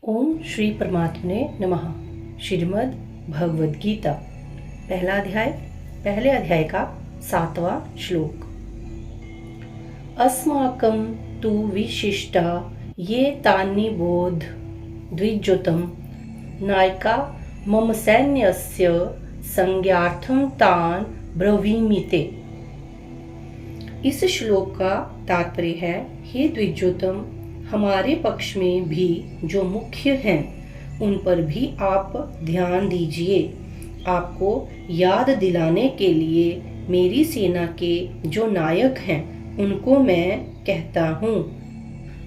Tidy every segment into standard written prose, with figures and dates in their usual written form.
ओम श्री परमात्मने नमः। श्रीमद् भगवद गीता पहला अध्याय, पहले अध्याय का 7वां श्लोक। अस्माकं तु विशिष्टा ये तानि बोध द्विजोतम नायका मम सैन्यस्य संज्ञार्थं तान् ब्रवीमिते। इस श्लोक का तात्पर्य है, हे द्विजोतम, हमारे पक्ष में भी जो मुख्य हैं उन पर भी आप ध्यान दीजिए। आपको याद दिलाने के लिए मेरी सेना के जो नायक हैं उनको मैं कहता हूँ।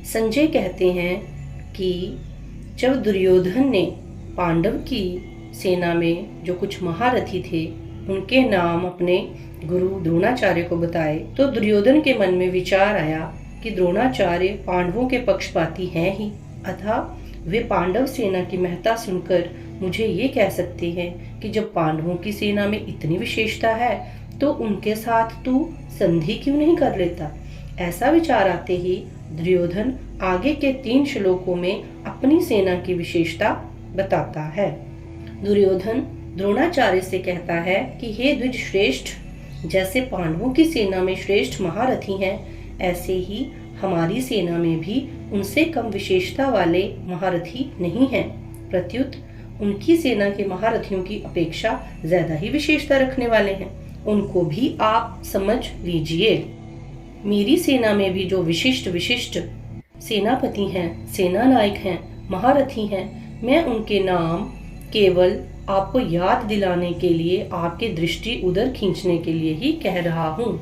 संजय कहते हैं कि जब दुर्योधन ने पांडव की सेना में जो कुछ महारथी थे उनके नाम अपने गुरु द्रोणाचार्य को बताए तो दुर्योधन के मन में विचार आया कि द्रोणाचार्य पांडवों के पक्षपाती हैं ही, अतः वे पांडव सेना की महत्ता सुनकर मुझे ये कह सकते हैं कि जब पांडवों की सेना में इतनी विशेषता है तो उनके साथ तू संधि क्यों नहीं कर लेता। ऐसा विचार आते ही दुर्योधन आगे के 3 श्लोकों में अपनी सेना की विशेषता बताता है। दुर्योधन द्रोणाचार्य से कहता है कि हे द्विज श्रेष्ठ, जैसे पांडवों की सेना में श्रेष्ठ महारथी हैं, ऐसे ही हमारी सेना में भी उनसे कम विशेषता वाले महारथी नहीं हैं। प्रत्युत उनकी सेना के महारथियों की अपेक्षा ज्यादा ही विशेषता रखने वाले हैं, उनको भी आप समझ लीजिए। मेरी सेना में भी जो विशिष्ट सेनापति हैं, सेना नायक हैं, महारथी हैं, मैं उनके नाम केवल आपको याद दिलाने के लिए, आपके दृष्टि उधर खींचने के लिए ही कह रहा हूँ।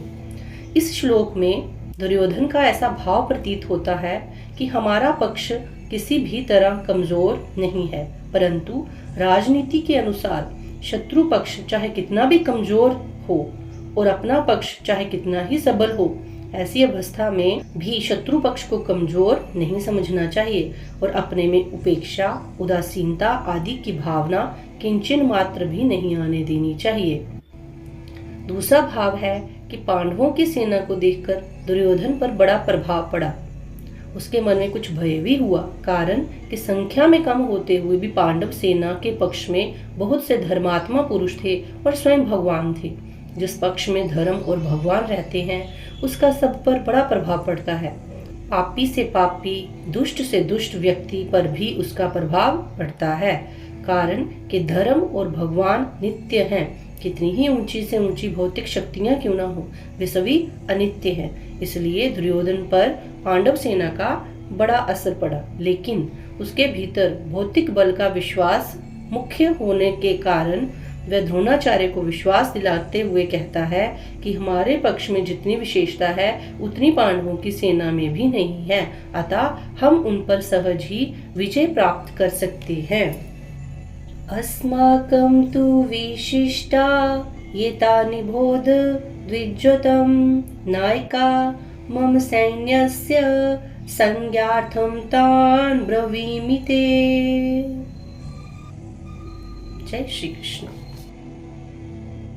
इस श्लोक में दुर्योधन का ऐसा भाव प्रतीत होता है कि हमारा पक्ष किसी भी तरह कमजोर नहीं है, परंतु राजनीति के अनुसार शत्रु पक्ष चाहे कितना भी कमजोर हो और अपना पक्ष चाहे कितना ही सबल हो, ऐसी अवस्था में भी शत्रु पक्ष को कमजोर नहीं समझना चाहिए और अपने में उपेक्षा, उदासीनता आदि की भावना किंचन मात्र भी नहीं आने देनी चाहिए। दूसरा भाव है कि पांडवों की सेना को देखकर दुर्योधन पर बड़ा प्रभाव पड़ा। उसके मन में कुछ भय भी हुआ, कारण कि संख्या में कम होते हुए भी पांडव सेना के पक्ष में बहुत से धर्मात्मा पुरुष थे और स्वयं भगवान थे। जिस पक्ष में धर्म और भगवान रहते हैं उसका सब पर बड़ा प्रभाव पड़ता है। पापी से पापी, दुष्ट से दुष्ट व्यक्ति पर भी उसका प्रभाव पड़ता है, कारण कि धर्म और भगवान नित्य हैं। कितनी ही ऊंची से ऊंची भौतिक शक्तियां क्यों ना हो, वे सभी अनित्य हैं। इसलिए दुर्योधन पर पांडव सेना का बड़ा असर पड़ा, लेकिन उसके भीतर भौतिक बल का विश्वास मुख्य होने के कारण वह द्रोणाचार्य को विश्वास दिलाते हुए कहता है कि हमारे पक्ष में जितनी विशेषता है उतनी पांडवों की सेना में भी नहीं है, अतः हम उन पर सहज ही विजय प्राप्त कर सकते हैं। अस्माकं तु विशिष्टा ये तानि बोध द्विजोतम नायका मम सैन्यस्य संज्ञार्थं तान् ब्रवीमि ते। जय श्री कृष्ण।